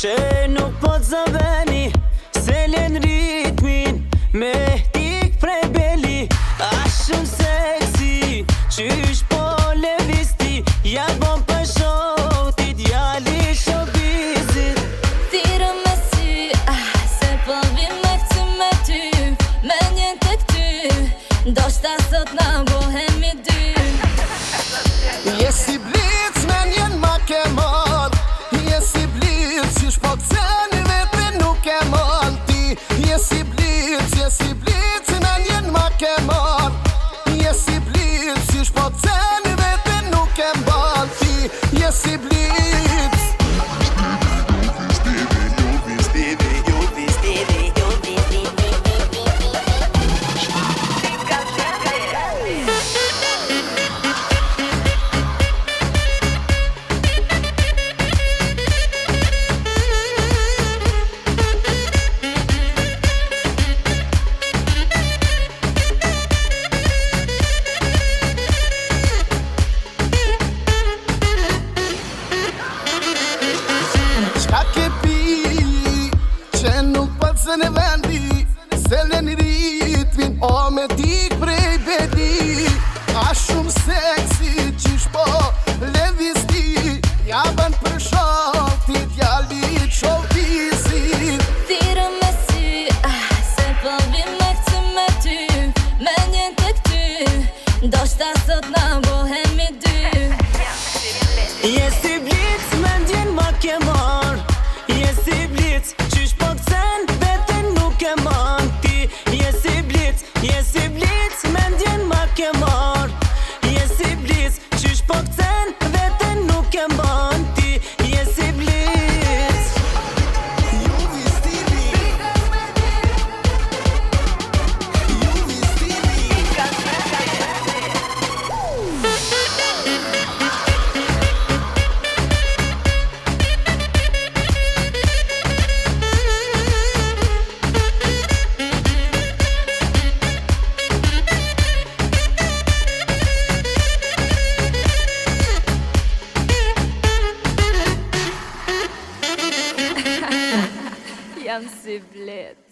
Që nuk po të zëveni, se len ritmin me htik prej beli. A shumë seksi, qysh po levisti, ja bon për shoti, djali showbizit. Thirë me sy, se po vim me këty me ty, me njën të këty, ndoshta sot na bohemi dy. Je si blic me njën ma ke marr, je si blic qysh po këcen vete nuk e marr ti. Je si blic me njën ma ke marr, je si blic qysh po këcen vete nuk e marr ti. Je si blic. Qka ke pi, që nuk pëtësën e vendi, se len ritmin o me dik prej bedi. A shumë seksi qish po levisti, ja bën për shoti djali showbizit. Thirë me sy, se po vim me këty me ty, me njën të këty, ndoshta sot na bohemi dy. Je si blic, me ndjen ma ke marr, je si blic, qysh po këcen vete nuk e man ti. Je si blic, me ndjen ma ke marr, je si blic, qysh po këcen vete nuk e man ti. Je si blic. Jam si blet.